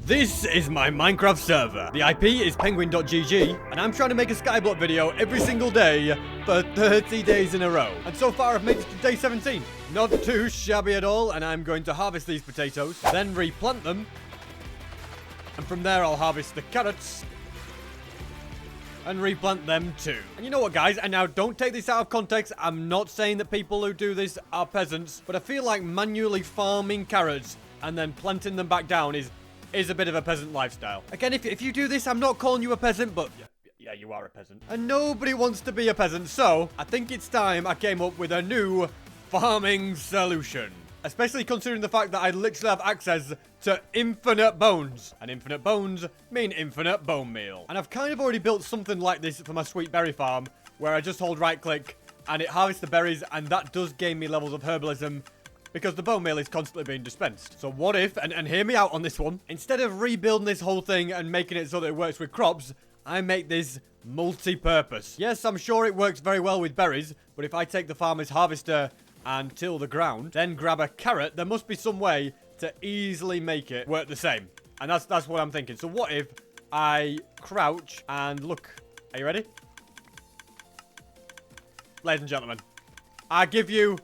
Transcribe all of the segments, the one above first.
This is my Minecraft server. The IP is penguin.gg, and I'm trying to make a skyblock video every single day for 30 days in a row. And so far, I've made it to day 17. Not too shabby at all, and I'm going to harvest these potatoes, then replant them. And from there, I'll harvest the carrots and replant them too. And you know what, guys? And now, don't take this out of context. I'm not saying that people who do this are peasants, but I feel like manually farming carrots and then planting them back down is a bit of a peasant lifestyle. Again, if you do this, I'm not calling you a peasant, but yeah, you are a peasant. And nobody wants to be a peasant, so I think it's time I came up with a new farming solution. Especially considering the fact that I literally have access to infinite bones. And infinite bones mean infinite bone meal. And I've kind of already built something like this for my sweet berry farm, where I just hold right click and it harvests the berries, and that does gain me levels of herbalism, because the bone meal is constantly being dispensed. So what if, and hear me out on this one, instead of rebuilding this whole thing and making it so that it works with crops, I make this multi-purpose. Yes, I'm sure it works very well with berries, but if I take the farmer's harvester and till the ground, then grab a carrot, there must be some way to easily make it work the same. And that's what I'm thinking. So what if I crouch and look? Are you ready? Ladies and gentlemen, I give you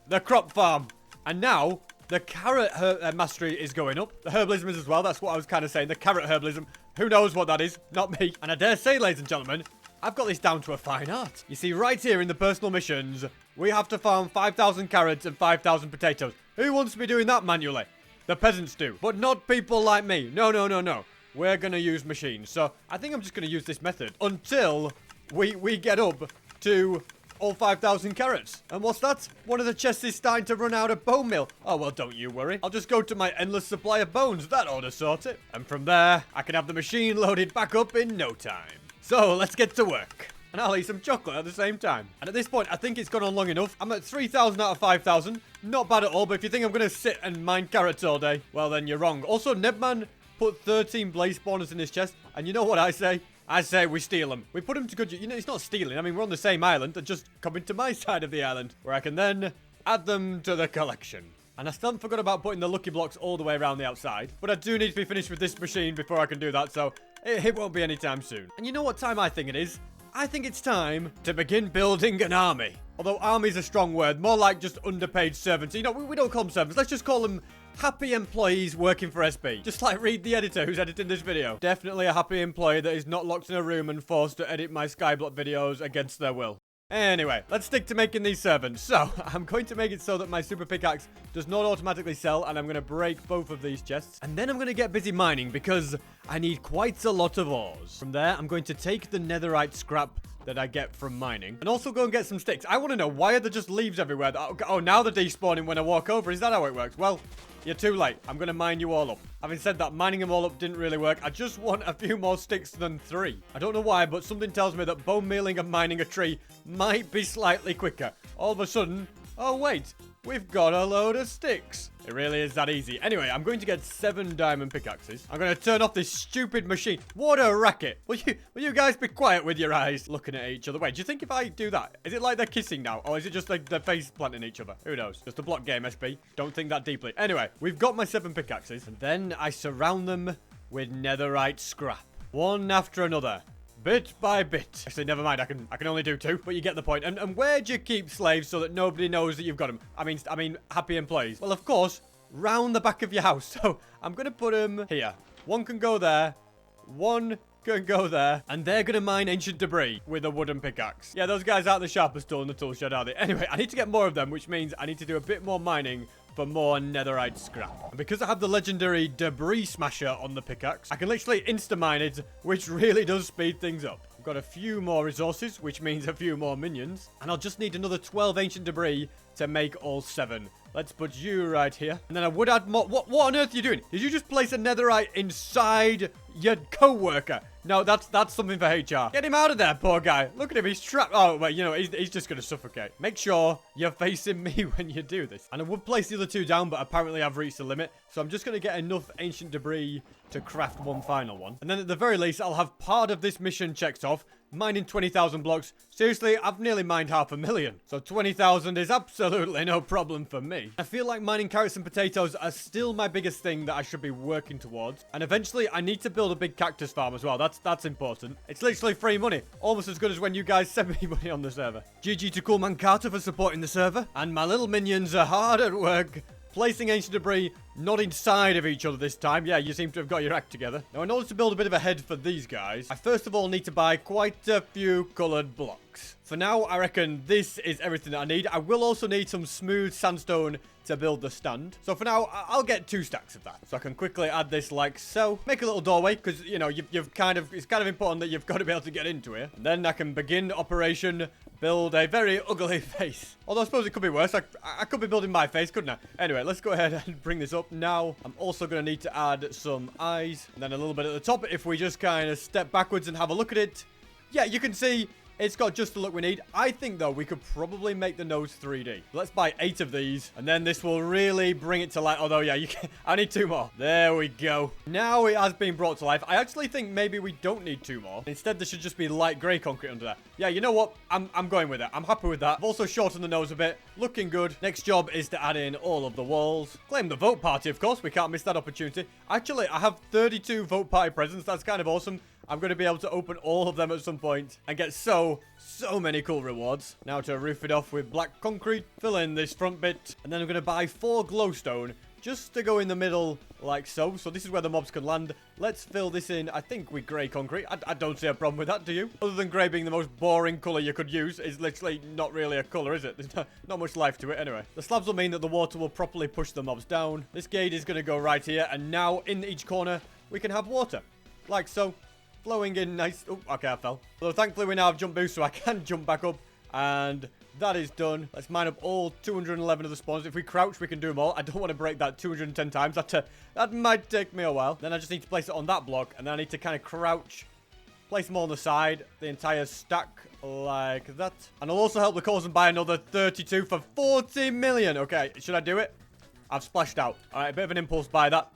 the crop farm. And now, the carrot mastery is going up. The herbalism is as well. That's what I was kind of saying. The carrot herbalism. Who knows what that is? Not me. And I dare say, ladies and gentlemen, I've got this down to a fine art. You see, right here in the personal missions, we have to farm 5,000 carrots and 5,000 potatoes. Who wants to be doing that manually? The peasants do. But not people like me. No, no, no, no. We're going to use machines. So, I think I'm just going to use this method until we get up to all 5,000 carrots. And what's that? One of the chests is starting to run out of bone meal. Oh, well, don't you worry. I'll just go to my endless supply of bones. That ought to sort it. And from there, I can have the machine loaded back up in no time. So, let's get to work. And I'll eat some chocolate at the same time. And at this point, I think it's gone on long enough. I'm at 3,000 out of 5,000. Not bad at all, but if you think I'm going to sit and mine carrots all day, well, then you're wrong. Also, Nebman put 13 blaze spawners in his chest. And you know what I say? I say we steal them. We put them to good use. You know, it's not stealing. I mean, we're on the same island. They're just coming to my side of the island, where I can then add them to the collection. And I still forgot about putting the lucky blocks all the way around the outside. But I do need to be finished with this machine before I can do that, so it won't be anytime soon. And you know what time I think it is? I think it's time to begin building an army. Although army is a strong word, more like just underpaid servants. You know, we don't call them servants. Let's just call them happy employees working for SB. Just like Reed the editor who's editing this video. Definitely a happy employee that is not locked in a room and forced to edit my skyblock videos against their will. Anyway, let's stick to making these servants. So, I'm going to make it so that my super pickaxe does not automatically sell, and I'm going to break both of these chests. And then I'm going to get busy mining, because I need quite a lot of ores. From there, I'm going to take the netherite scrap that I get from mining, and also go and get some sticks. I want to know, why are there just leaves everywhere? Oh, now they're despawning when I walk over. Is that how it works? Well, you're too late. I'm going to mine you all up. Having said that, mining them all up didn't really work. I just want a few more sticks than 3. I don't know why, but something tells me that bone mealing and mining a tree might be slightly quicker. All of a sudden, oh wait, we've got a load of sticks. It really is that easy. Anyway, I'm going to get 7 diamond pickaxes. I'm going to turn off this stupid machine. What a racket. Will you guys be quiet with your eyes looking at each other? Wait, do you think if I do that, is it like they're kissing now? Or is it just like their face planting each other? Who knows? Just a block game, SB. Don't think that deeply. Anyway, we've got my 7 pickaxes. And then I surround them with netherite scrap. One after another. Bit by bit. Actually, never mind. I can only do 2, but you get the point. And where do you keep slaves so that nobody knows that you've got them? I mean, happy employees. Well, of course, round the back of your house. So I'm gonna put them here. One can go there. One can go there. And they're gonna mine ancient debris with a wooden pickaxe. Yeah, those guys aren't the sharpest tool in the tool shed, are they? Anyway, I need to get more of them, which means I need to do a bit more mining for more netherite scrap. And because I have the legendary debris smasher on the pickaxe, I can literally insta-mine it, which really does speed things up. I've got a few more resources, which means a few more minions. And I'll just need another 12 ancient debris to make all 7. Let's put you right here. And then I would add more. What on earth are you doing? Did you just place a netherite inside your co-worker. No, that's something for HR. Get him out of there, poor guy. Look at him, he's trapped. Oh, well, you know, he's just gonna suffocate. Make sure you're facing me when you do this. And I would place the other two down, but apparently I've reached the limit. So I'm just gonna get enough ancient debris to craft one final one. And then at the very least, I'll have part of this mission checked off. Mining 20,000 blocks. Seriously, I've nearly mined 500,000. So 20,000 is absolutely no problem for me. I feel like mining carrots and potatoes are still my biggest thing that I should be working towards. And eventually, I need to build a big cactus farm as well. That's important. It's literally free money. Almost as good as when you guys send me money on the server. GG to Coolman Carter for supporting the server. And my little minions are hard at work placing ancient debris, not inside of each other this time. Yeah, you seem to have got your act together. Now, in order to build a bit of a head for these guys, I first of all need to buy quite a few colored blocks. For now, I reckon this is everything that I need. I will also need some smooth sandstone to build the stand. So for now, I'll get 2 stacks of that. So I can quickly add this like so. Make a little doorway, because, you know, it's kind of important that you've got to be able to get into here. And then I can begin operation, build a very ugly face. Although I suppose it could be worse. I could be building my face, couldn't I? Anyway, let's go ahead and bring this up. Now, I'm also going to need to add some eyes. And then a little bit at the top. If we just kind of step backwards and have a look at it. Yeah, you can see it's got just the look we need. I think, though, we could probably make the nose 3D. Let's buy 8 of these. And then this will really bring it to life. Although, yeah, I need 2 more. There we go. Now it has been brought to life. I actually think maybe we don't need 2 more. Instead, there should just be light grey concrete under there. Yeah, you know what? I'm going with it. I'm happy with that. I've also shortened the nose a bit. Looking good. Next job is to add in all of the walls. Claim the vote party, of course. We can't miss that opportunity. Actually, I have 32 vote party presents. That's kind of awesome. I'm going to be able to open all of them at some point and get so many cool rewards. Now to roof it off with black concrete, fill in this front bit, and then I'm going to buy 4 glowstone just to go in the middle like so. So this is where the mobs can land. Let's fill this in, I think, with grey concrete. I don't see a problem with that, do you? Other than grey being the most boring colour you could use, it's literally not really a colour, is it? There's not much life to it. Anyway, the slabs will mean that the water will properly push the mobs down. This gate is going to go right here, and now in each corner, we can have water. Like so. Flowing in nice. Oh, okay, I fell. So thankfully we now have jump boost, so I can jump back up. And that is done. Let's mine up all 211 of the spawns. If we crouch, we can do them all. I don't want to break that 210 times. That might take me a while. Then I just need to place it on that block. And then I need to kind of crouch. Place them all on the side. The entire stack like that. And I'll also help the cause and buy another 32 for 40 million. Okay, should I do it? I've splashed out. All right, a bit of an impulse buy that.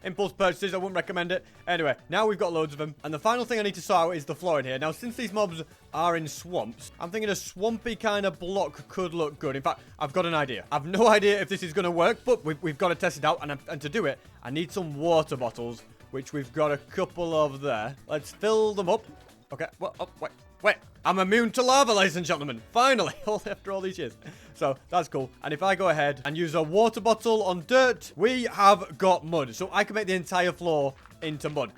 Impulse purchases, I wouldn't recommend it. Anyway, now we've got loads of them. And the final thing I need to sort out is the floor in here. Now, since these mobs are in swamps, I'm thinking a swampy kind of block could look good. In fact, I've got an idea. I've no idea if this is going to work, but we've got to test it out. And to do it, I need some water bottles, which we've got a couple of there. Let's fill them up. Okay, well, oh, wait. I'm immune to lava, ladies and gentlemen. Finally, after all these years. So, that's cool. And if I go ahead and use a water bottle on dirt, we have got mud. So, I can make the entire floor into mud.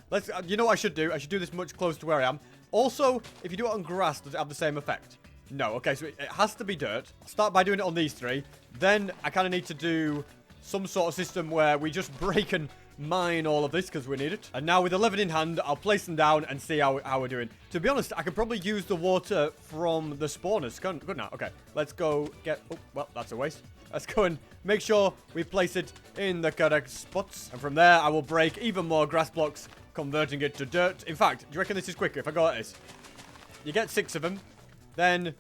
You know what I should do? I should do this much closer to where I am. Also, if you do it on grass, does it have the same effect? No. Okay, so it has to be dirt. I'll start by doing it on these 3. Then, I kind of need to do some sort of system where we just break and mine all of this because we need it. And now with 11 in hand, I'll place them down and see how we're doing. To be honest, I could probably use the water from the spawners. Good now. Okay, let's go get... Oh, well, that's a waste. Let's go and make sure we place it in the correct spots. And from there, I will break even more grass blocks, converting it to dirt. In fact, do you reckon this is quicker if I go like this? You get 6 of them. Then...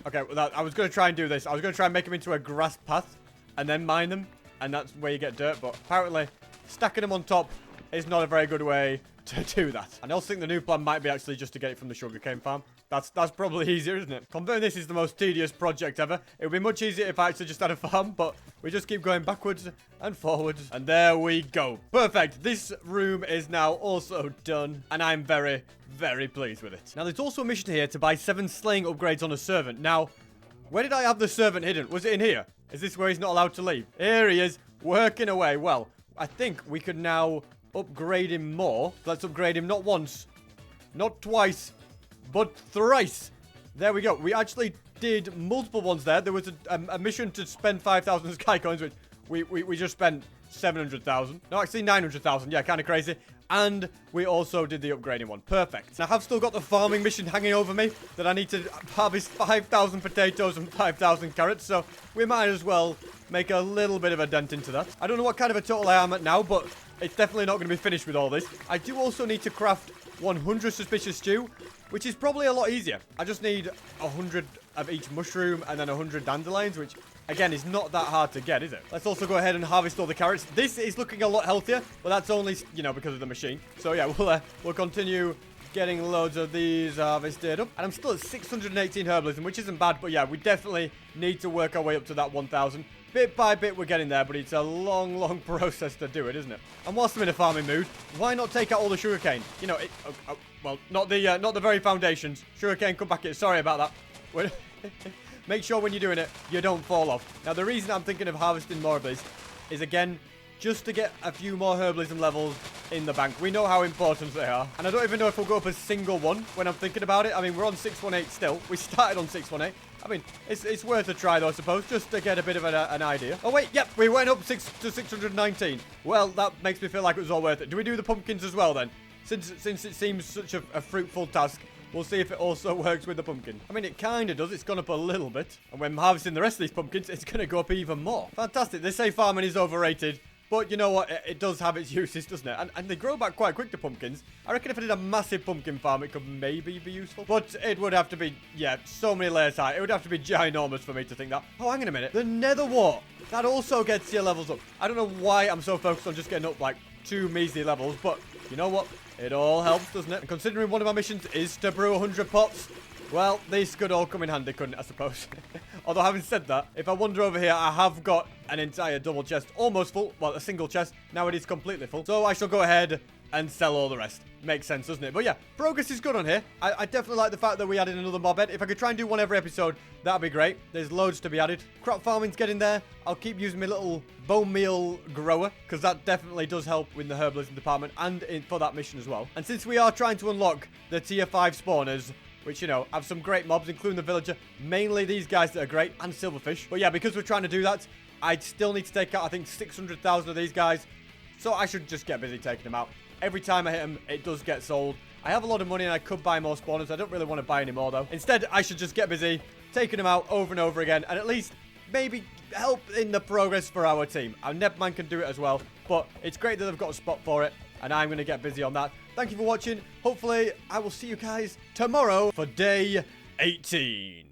Okay, well, I was going to try and do this. I was going to try and make them into a grass path and then mine them. And that's where you get dirt. But apparently... stacking them on top is not a very good way to do that. And I also think the new plan might be actually just to get it from the sugarcane farm. That's probably easier, isn't it? Converting this is the most tedious project ever. It would be much easier if I actually just had a farm, but we just keep going backwards and forwards. And there we go. Perfect. This room is now also done, and I'm very, very pleased with it. Now, there's also a mission here to buy 7 slaying upgrades on a servant. Now, where did I have the servant hidden? Was it in here? Is this where he's not allowed to leave? Here he is, working away. Well, I think we could now upgrade him more. Let's upgrade him not once, not twice, but thrice. There we go. We actually did multiple ones there. There was a mission to spend 5,000 sky coins, which we just spent 700,000. No, actually 900,000. Yeah, kind of crazy. And we also did the upgrading one. Perfect. Now, I have still got the farming mission hanging over me that I need to harvest 5,000 potatoes and 5,000 carrots. So we might as well make a little bit of a dent into that. I don't know what kind of a total I am at now, but it's definitely not going to be finished with all this. I do also need to craft 100 suspicious stew, which is probably a lot easier. I just need 100 of each mushroom and then 100 dandelions, which again is not that hard to get, is it? Let's also go ahead and harvest all the carrots. This is looking a lot healthier, but that's only, you know, because of the machine. So yeah, we'll continue getting loads of these harvested up. And I'm still at 618 herbalism, which isn't bad, but yeah, we definitely need to work our way up to that 1,000. Bit by bit, we're getting there, but it's a long, long process to do it, isn't it? And whilst I'm in a farming mood, why not take out all the sugarcane? You know, well, not the very foundations. Sugarcane, come back here. Sorry about that. Make sure when you're doing it, you don't fall off. Now, the reason I'm thinking of harvesting more of this is, again, just to get a few more herbalism levels in the bank. We know how important they are. And I don't even know if we'll go up a single one when I'm thinking about it. I mean, we're on 618 still. We started on 618. I mean, it's worth a try, though, I suppose, just to get a bit of an idea. Oh, wait, yep, we went up to 619. Well, that makes me feel like it was all worth it. Do we do the pumpkins as well, then? Since it seems such a fruitful task, we'll see if it also works with the pumpkin. I mean, it kind of does. It's gone up a little bit. And when harvesting the rest of these pumpkins, it's going to go up even more. Fantastic. They say farming is overrated. But you know what? It does have its uses, doesn't it? And they grow back quite quick, the pumpkins. I reckon if I did a massive pumpkin farm, it could maybe be useful. But it would have to be, yeah, so many layers high. It would have to be ginormous for me to think that. Oh, hang on a minute. The nether wart. That also gets your levels up. I don't know why I'm so focused on just getting up like 2 measly levels. But you know what? It all helps, doesn't it? And considering one of my missions is to brew 100 pots, well, these could all come in handy, couldn't it, I suppose? Although, having said that, if I wander over here, I have got an entire double chest almost full. Well, a single chest. Now it is completely full. So I shall go ahead and sell all the rest. Makes sense, doesn't it? But yeah, progress is good on here. I definitely like the fact that we added another mob head. If I could try and do one every episode, that'd be great. There's loads to be added. Crop farming's getting there. I'll keep using my little bone meal grower, because that definitely does help with the herbalism department and for that mission as well. And since we are trying to unlock the tier 5 spawners, which, you know, have some great mobs, including the villager. Mainly these guys that are great, and silverfish. But yeah, because we're trying to do that, I'd still need to take out, I think, 600,000 of these guys. So I should just get busy taking them out. Every time I hit them, it does get sold. I have a lot of money and I could buy more spawners. I don't really want to buy any more, though. Instead, I should just get busy taking them out over and over again. And at least maybe help in the progress for our team. Our Nebman can do it as well. But it's great that they've got a spot for it. And I'm going to get busy on that. Thank you for watching. Hopefully, I will see you guys tomorrow for day 18.